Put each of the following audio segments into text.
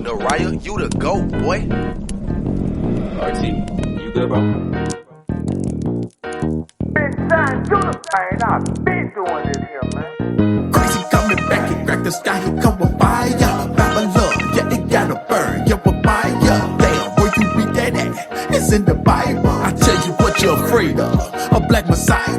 The riot, you the GOAT, boy. RT, you good, bro? Benzion, you the man. I've been doing this here, man. Crazy coming back, he crack the sky, he come with fire. Babylon, yeah, it gotta burn, yeah, with fire. Damn, where you read that at? It's in the Bible. I tell you what you're afraid of, a black messiah.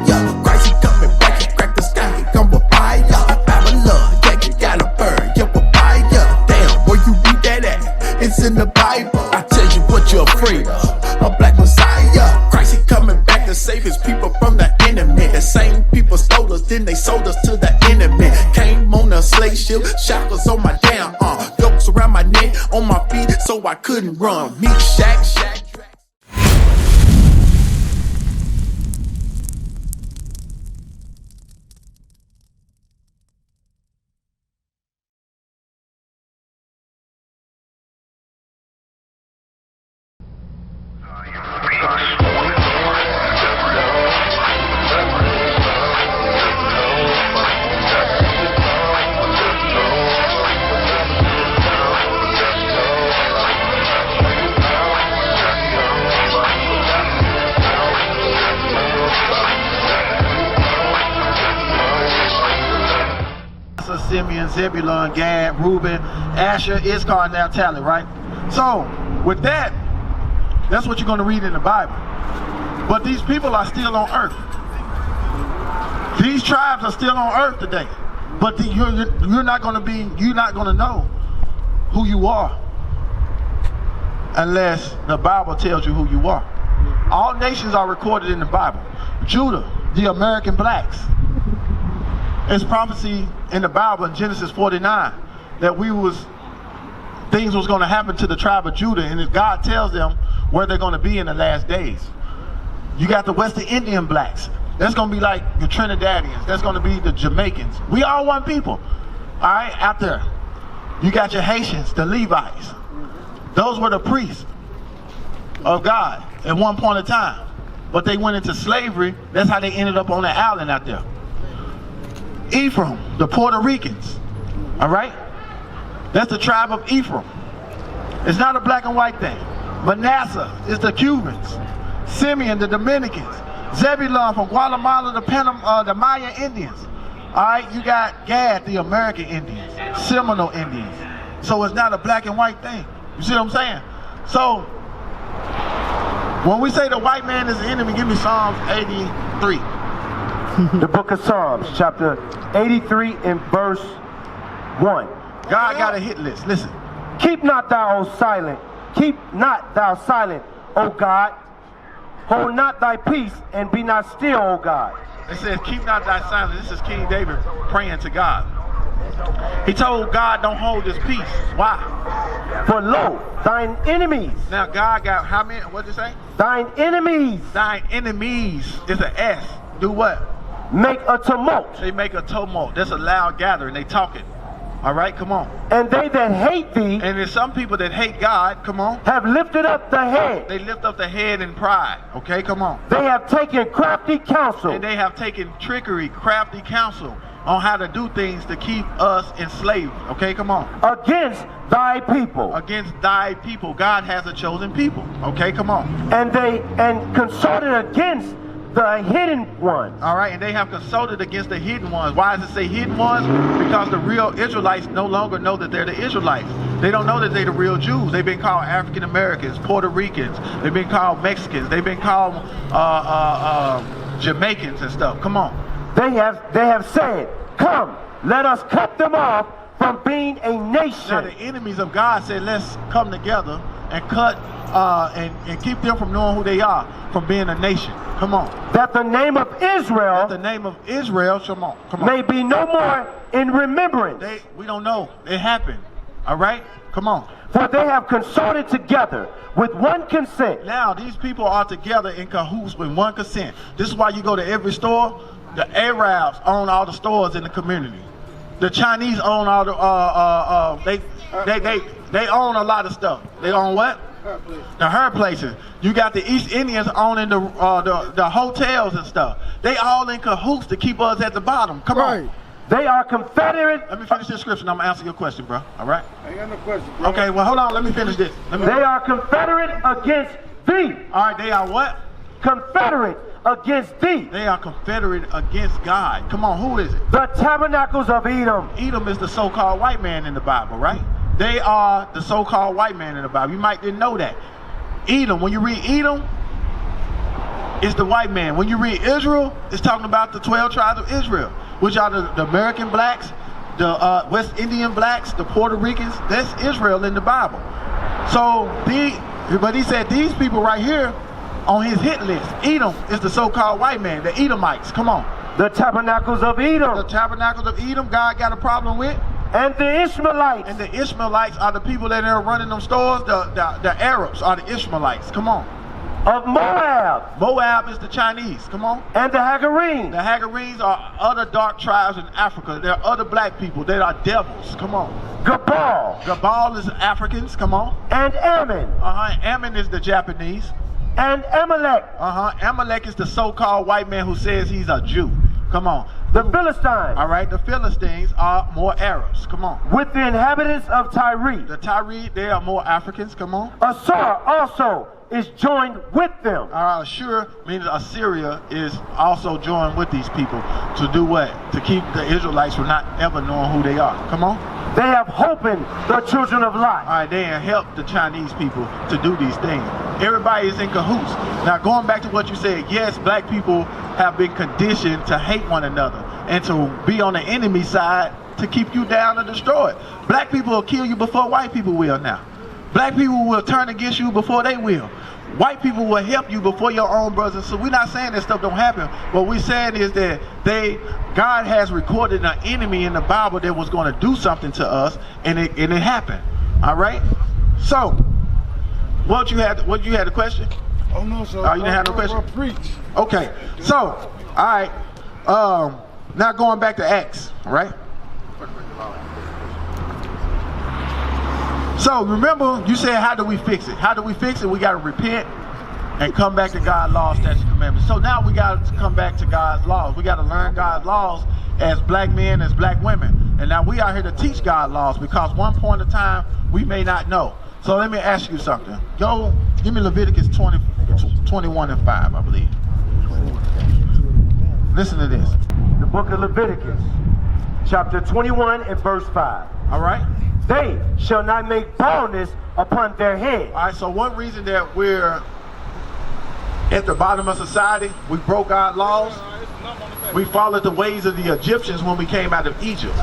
Crazy coming back, he crack the sky, he come with fire. Babylon, yeah, it gotta burn, yeah, with fire. Damn, where you read that at? It's in the Bible. I tell you what you're afraid of, a black messiah. Christ, he coming back to save his people from the enemy. The same people stole us, then they sold us to the enemy. Came on a slave ship, shackles on my damn arm, yokes around my neck, on my feet, so I couldn't run. Meat shack, shack. Simeon, Zebulun, Gad, Reuben, Asher, Issachar, now Naphtali, right? So, with that, that's what you're going to read in the Bible. But these people are still on earth. These tribes are still on earth today. But you're not going to know who you are unless the Bible tells you who you are. All nations are recorded in the Bible. Judah, the American blacks. It's prophecy in the Bible in Genesis 49 that things was going to happen to the tribe of Judah, and God tells them where they're going to be in the last days. You got the West Indian blacks. That's going to be like the Trinidadians. That's going to be the Jamaicans. We all one people. All right, out there. You got your Haitians, the Levites. Those were the priests of God at one point in time. But they went into slavery. That's how they ended up on the island out there. Ephraim, the Puerto Ricans, all right? That's the tribe of Ephraim. It's not a black and white thing. Manasseh is the Cubans. Simeon, the Dominicans. Zebulun from Guatemala, the Maya Indians. All right, you got Gad, the American Indians, Seminole Indians. So it's not a black and white thing. You see what I'm saying? So when we say the white man is the enemy, give me Psalms 83. The book of Psalms, chapter 83 and verse 1. God got a hit list. Listen. Keep not thou silent. Keep not thou silent, O God. Hold not thy peace and be not still, O God. It says, keep not thy silent. This is King David praying to God. He told God, don't hold his peace. Why? For lo, thine enemies. Now God got how many? What did it say? Thine enemies. Thine enemies is an S. Do what? Make a tumult. They make a tumult. That's a loud gathering. They talking. All right, come on. And they that hate thee. And there's some people that hate God. Come on. Have lifted up the head. They lift up the head in pride. Okay, come on. They have taken crafty counsel. And they have taken trickery, crafty counsel on how to do things to keep us enslaved. Okay, come on. Against thy people. Against thy people. God has a chosen people. Okay, come on. And they consulted against the hidden ones. All right, and they have consulted against the hidden ones. Why does it say hidden ones? Because the real Israelites no longer know that they're the Israelites. They don't know that they're the real Jews. They've been called African Americans, Puerto Ricans. They've been called Mexicans. They've been called Jamaicans and stuff. Come on. They have said, come, let us cut them off from being a nation. Now the enemies of God said, let's come together and cut and keep them from knowing who they are, from being a nation. Come on. That the name of Israel, come on. May be no more in remembrance. We don't know. It happened. All right? Come on. For they have consorted together with one consent. Now these people are together in cahoots with one consent. This is why you go to every store. The Arabs own all the stores in the community. The Chinese own all the they own a lot of stuff. They own what? The her places. You got the East Indians owning the hotels and stuff. They all in cahoots to keep us at the bottom. Come on. They are confederate. Let me finish this scripture and I'm gonna answer your question, bro. All right? I ain't got no question, bro. Okay, well, hold on. Let me finish this. They are confederate against thee. All right, they are what? Confederate against thee. They are confederate against God. Come on, who is it? The tabernacles of Edom. Edom is the so-called white man in the Bible, right? They are the so-called white man in the Bible. You might didn't know that. Edom, when you read Edom, it's the white man. When you read Israel, it's talking about the 12 tribes of Israel, which are the American blacks, the West Indian blacks, the Puerto Ricans. That's Israel in the Bible. So, but he said these people right here on his hit list, Edom is the so-called white man, the Edomites. Come on. The tabernacles of Edom. The tabernacles of Edom, God got a problem with. And the Ishmaelites. And the Ishmaelites are the people that are running them stores. The Arabs are the Ishmaelites. Come on. Of Moab. Moab is the Chinese. Come on. And the Hagarenes. The Hagarenes are other dark tribes in Africa. They're other black people. They are devils. Come on. Gabal. Gabal is Africans. Come on. And Ammon. Ammon is the Japanese. And Amalek. Amalek is the so-called white man who says he's a Jew. Come on. The Philistines. All right, the Philistines are more Arabs. Come on. With the inhabitants of Tyre. The Tyre, they are more Africans. Come on. Assur also is joined with them. Assur means Assyria is also joined with these people to do what? To keep the Israelites from not ever knowing who they are. Come on. They have holpen the children of Lot. All right, they have helped the Chinese people to do these things. Everybody is in cahoots. Now, going back to what you said, yes, black people have been conditioned to hate one another and to be on the enemy side to keep you down and destroy it. Black people will kill you before white people will now. Black people will turn against you before they will. White people will help you before your own brothers. So we're not saying that stuff don't happen. What we're saying is that God has recorded an enemy in the Bible that was going to do something to us, and it happened. All right. So, what you had a question? Oh no, sir. Oh, you didn't have no question? Preach. Okay. So, all right. Now going back to Acts. All right. So remember, you said, how do we fix it? How do we fix it? We got to repent and come back to God's laws, statutes, and commandments. So now we got to come back to God's laws. We got to learn God's laws as black men, as black women. And now we are here to teach God's laws because one point of time we may not know. So let me ask you something. Go, give me Leviticus 21 and 5, I believe. Listen to this. The book of Leviticus, chapter 21 and verse 5. All right. They shall not make baldness upon their head. All right, so one reason that we're at the bottom of society, we broke God's laws. We followed the ways of the Egyptians when we came out of Egypt.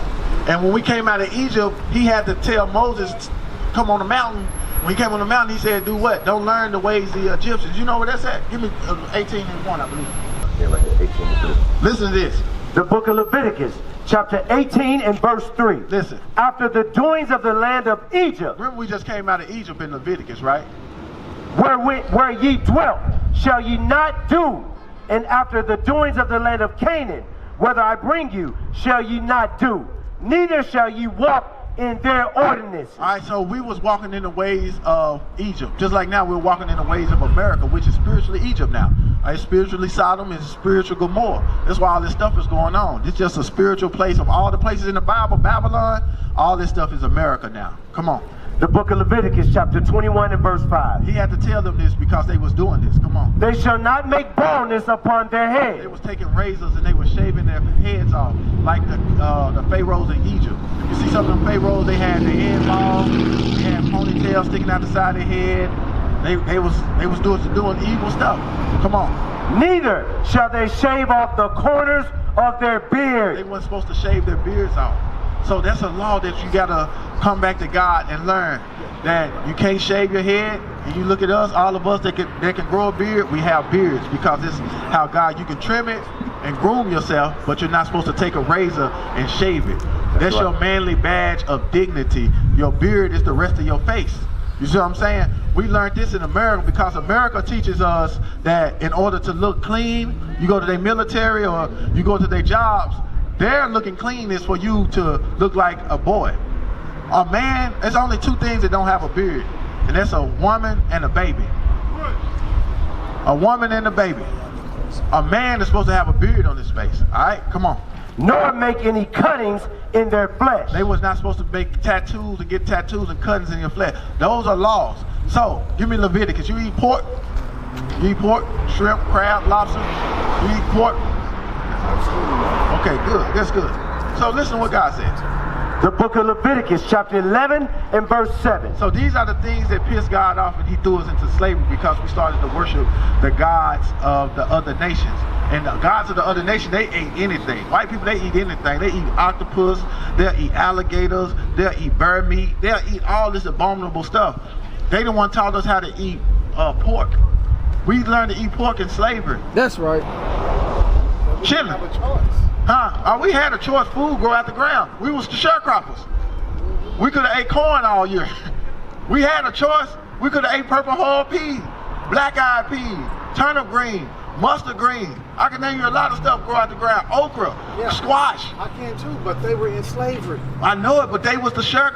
And when we came out of Egypt, he had to tell Moses, come on the mountain. When he came on the mountain, he said, do what? Don't learn the ways of the Egyptians. You know where that's at? Give me 18 and 1, I believe. Yeah, right here, 18 and 3. Listen to this. The book of Leviticus, chapter 18 and verse 3. Listen. After the doings of the land of Egypt. Remember we just came out of Egypt in Leviticus, right? Where ye dwelt, shall ye not do. And after the doings of the land of Canaan, whether I bring you, shall ye not do. Neither shall ye walk in their ordinances. All right, so we was walking in the ways of Egypt. Just like now we're walking in the ways of America, which is spiritually Egypt now. It's spiritually Sodom, it's spiritual Gomorrah. That's why all this stuff is going on. It's just a spiritual place of all the places in the Bible, Babylon, all this stuff is America now. Come on. The book of Leviticus, chapter 21 and verse 5. He had to tell them this because they was doing this. Come on. They shall not make baldness upon their head. They was taking razors and they were shaving their heads off, like the pharaohs in Egypt. You see some of them pharaohs, they had their head bald, they had ponytails sticking out the side of their head. They was doing evil stuff. Come on. Neither shall they shave off the corners of their beard. They weren't supposed to shave their beards off. So that's a law that you gotta come back to God and learn that you can't shave your head. And you look at us, all of us that can grow a beard, we have beards because it's how God, you can trim it and groom yourself, but you're not supposed to take a razor and shave it. That's your manly badge of dignity. Your beard is the rest of your face. You see what I'm saying? We learned this in America because America teaches us that in order to look clean, you go to their military or you go to their jobs, their looking clean is for you to look like a boy. A man, there's only two things that don't have a beard, and that's a woman and a baby. A woman and a baby. A man is supposed to have a beard on his face. All right, come on. nor make any cuttings in their flesh. They was not supposed to make tattoos and get tattoos and cuttings in your flesh. Those are laws. So, give me Leviticus. You eat pork? You eat pork, shrimp, crab, lobster? You eat pork? Okay, good. That's good. So listen to what God says. The book of Leviticus, chapter 11 and verse 7. So these are the things that pissed God off, and he threw us into slavery because we started to worship the gods of the other nations. And the gods of the other nation, they ate anything. White people, they eat anything. They eat octopus, they'll eat alligators, they'll eat bear meat, they'll eat all this abominable stuff. They the one taught us how to eat pork. We learned to eat pork in slavery. That's right. Chilling. Have a choice. Huh? We had a choice. Food grow out the ground. We was the sharecroppers. We could have ate corn all year. We had a choice. We could have ate purple whole pea, black-eyed pea, turnip green, mustard green. I can name you a lot of stuff grow out the ground. Okra, squash. I can too, but they were in slavery. I know it, but they was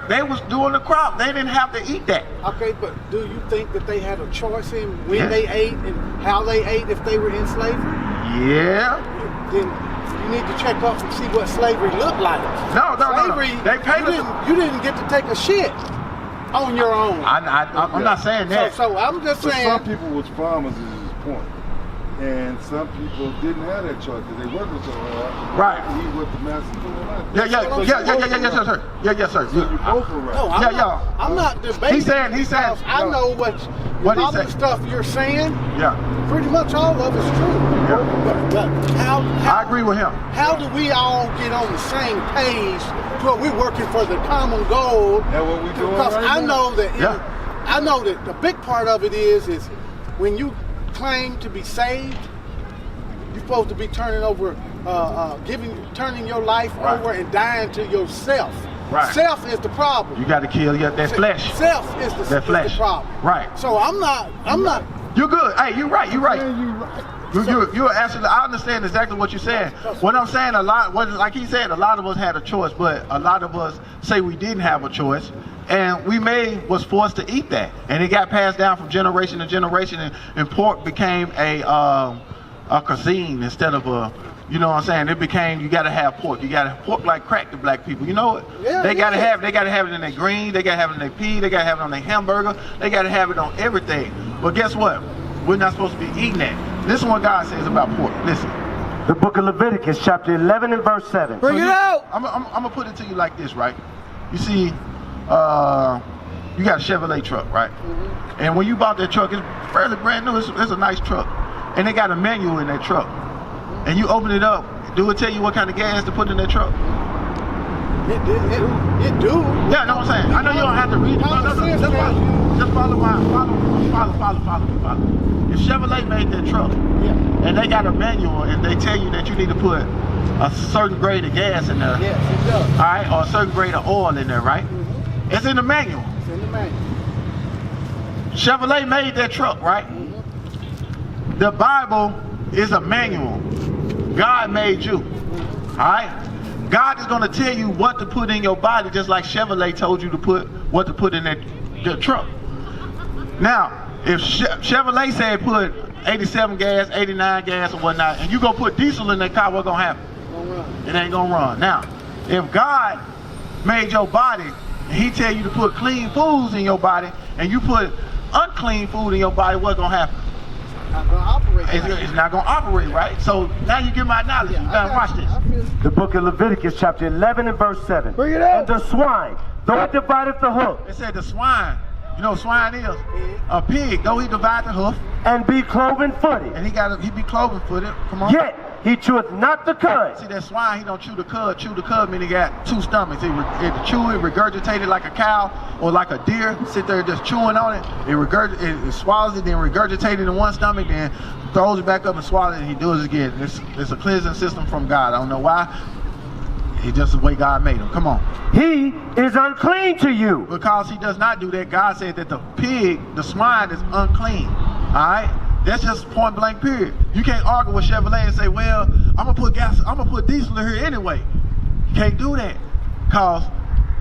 they was doing the crop. They didn't have to eat that. Okay, but do you think that they had a choice in when they ate and how they ate if they were in slavery? Yeah. Then you need to check up and see what slavery looked like. No. Slavery, They paid us. you didn't get to take a shit on your own. I'm not saying that. So I'm just But saying. some people was farmers is his point. And some people didn't have that choice because they worked so hard. Right. To eat what the master put on us. Yes, sir. Yes, sir. So you both were right. No, I'm not debating. He said. I know what he all the said. stuff you're saying. Yeah. Pretty much all of it's true. Yeah. But how I agree with him. How do we all get on the same page to where we're working for the common goal? That what we doing Because right I now? know that I know that the big part of it is when you claim to be saved, you're supposed to be turning over, turning your life over and dying to yourself. Right. Self is the problem. You got to kill that flesh. Self is the problem. Right. So I'm not. You're good. Hey, you're right. Yeah, you right. You're actually. I understand exactly what you're saying. What I'm saying, like he said, a lot of us had a choice, but a lot of us say we didn't have a choice, and we was forced to eat that, and it got passed down from generation to generation, and pork became a cuisine instead of a. You know what I'm saying? It became, you gotta have pork. You gotta have pork like crack to black people. You know it? Yeah, they gotta have it in their green, they gotta have it in their pea, they gotta have it on their hamburger, they gotta have it on everything. But guess what? We're not supposed to be eating that. Listen what God says about pork. Listen. The book of Leviticus, chapter 11 and verse 7. Bring it out! I'm gonna put it to you like this, right? You see, you got a Chevrolet truck, right? Mm-hmm. And when you bought that truck, it's fairly brand new, it's a nice truck. And they got a manual in that truck. And you open it up, do it tell you what kind of gas to put in that truck? It do. Yeah, know what I'm saying? I know you don't have to read it. No. Just follow me. If Chevrolet made that truck, and they got a manual, and they tell you that you need to put a certain grade of gas in there. Yes, it does. All right, or a certain grade of oil in there, right? Mm-hmm. It's in the manual. It's in the manual. Chevrolet made that truck, right? Mm-hmm. The Bible is a manual. God made you. All right? God is going to tell you what to put in your body, just like Chevrolet told you to put what to put in that truck. Now, if Chevrolet said put 87 gas, 89 gas, or whatnot, and you go put diesel in that car, what's going to happen? It ain't going to run. Now, if God made your body, and he tell you to put clean foods in your body, and you put unclean food in your body, what's going to happen? Not gonna operate. It's not going to operate, right? So now you get my knowledge. Now watch this. The book of Leviticus, chapter 11 and verse 7. Bring it out. And the swine, though it divideth the hoof, It said the swine. You know what swine is? A pig. Though he divide the hoof, and be cloven footed, and he be cloven footed. Come on. yet he cheweth not the cud. See that swine? He don't chew the cud. Chew the cud means he got two stomachs. It chew it, regurgitate it like a cow or like a deer. Sit there just chewing on it. It swallows it, then regurgitates it in one stomach, then throws it back up and swallows it, and he does it again. It's a cleansing system from God. I don't know why. It's just the way God made him. Come on. He is unclean to you. Because he does not do that, God said that the pig, the swine, is unclean. All right? That's just point blank period. You can't argue with Chevrolet and say, well, I'm gonna put diesel in here anyway. You can't do that. Because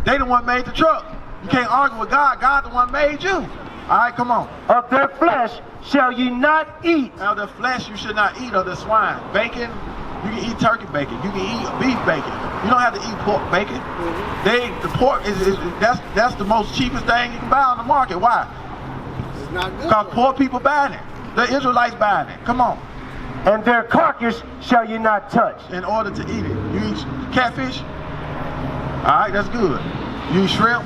they the one made the truck. You can't argue with God. God the one made you. All right, come on. Of their flesh shall ye not eat. Now the flesh you should not eat of the swine. Bacon, You can eat turkey bacon. You can eat beef bacon. You don't have to eat pork bacon. The pork that's the most cheapest thing you can buy on the market. Why? It's not good. Because poor people buying it. The Israelites buying it. Come on. And their carcass shall you not touch. In order to eat it, you eat catfish. All right, that's good. You eat shrimp,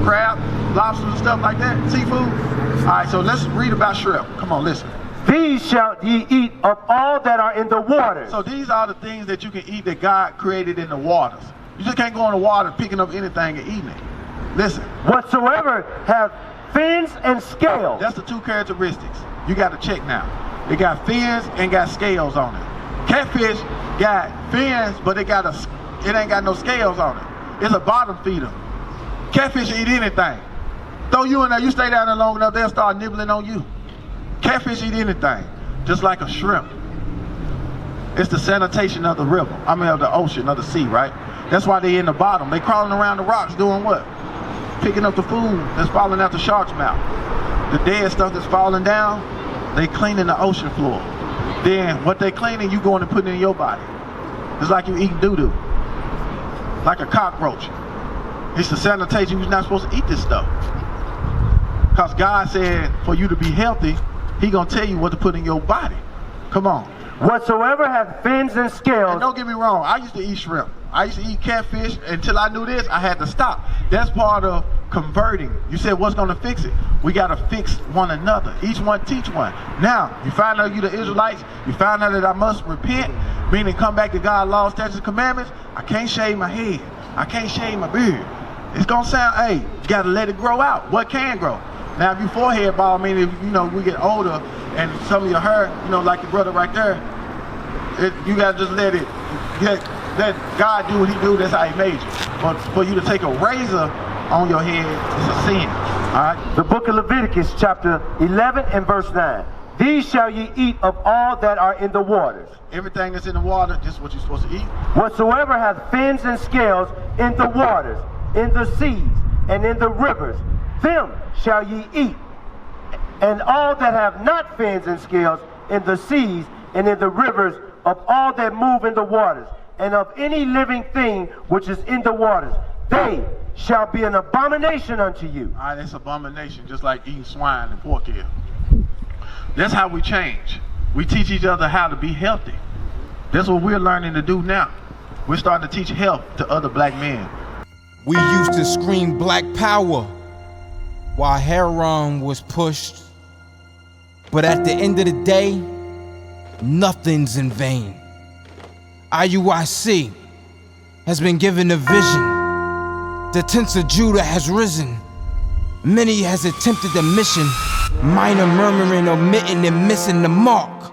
crab, lobster, and stuff like that. Seafood. All right, so let's read about shrimp. Come on, listen. These shall ye eat of all that are in the waters. So these are the things that you can eat that God created in the waters. You just can't go in the water picking up anything and eating it. Listen. Whatsoever have fins and scales. That's the two characteristics. You got to check now. It got fins and got scales on it. Catfish got fins, but it ain't got no scales on it. It's a bottom feeder. Catfish eat anything. Throw you in there, you stay down there long enough, they'll start nibbling on you. Catfish eat anything, just like a shrimp. It's the sanitation of the river, of the ocean, of the sea, right? That's why they in the bottom. They crawling around the rocks doing what? Picking up the food that's falling out the shark's mouth. The dead stuff that's falling down, they cleaning the ocean floor. Then what they cleaning, you going to put in your body. It's like you eating doo-doo, like a cockroach. It's the sanitation. You're not supposed to eat this stuff. Because God said for you to be healthy, He gonna tell you what to put in your body. Come on. Whatsoever hath fins and scales. And don't get me wrong, I used to eat shrimp. I used to eat catfish. Until I knew this, I had to stop. That's part of converting. You said, what's gonna fix it? We gotta fix one another. Each one teach one. Now, you find out you the Israelites, you find out that I must repent, meaning come back to God's law, statutes, and commandments. I can't shave my head. I can't shave my beard. It's gonna sound, hey, you gotta let it grow out. What can grow? Now, if you forehead bald, meaning if we get older and some of your hair, like the brother right there, you gotta just let God do what He do. That's how He made you. But for you to take a razor on your head, it's a sin. All right. The book of Leviticus, chapter 11 and verse 9. These shall ye eat of all that are in the waters. Everything that's in the water, this is what you're supposed to eat. Whatsoever hath fins and scales in the waters, in the seas, and in the rivers, them shall ye eat. And all that have not fins and scales in the seas and in the rivers, of all that move in the waters, and of any living thing which is in the waters, they shall be an abomination unto you. All right, that's abomination, just like eating swine and pork here. That's how we change. We teach each other how to be healthy. That's what we're learning to do now. We're starting to teach health to other black men. We used to scream black power while heroin was pushed. But at the end of the day, nothing's in vain. IUIC has been given a vision. The tents of Judah has risen. Many has attempted the mission. Minor murmuring, omitting, and missing the mark.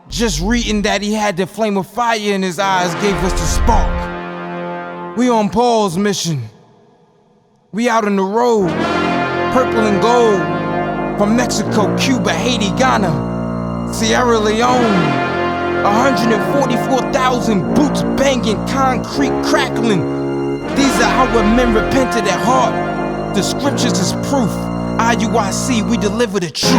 Just reading that he had the flame of fire in his eyes gave us the spark. We on Paul's mission. We out on the road, purple and gold. From Mexico, Cuba, Haiti, Ghana, Sierra Leone. 144,000 boots banging, concrete crackling. These are our men repented at heart. The scriptures is proof. IUIC, we deliver the truth.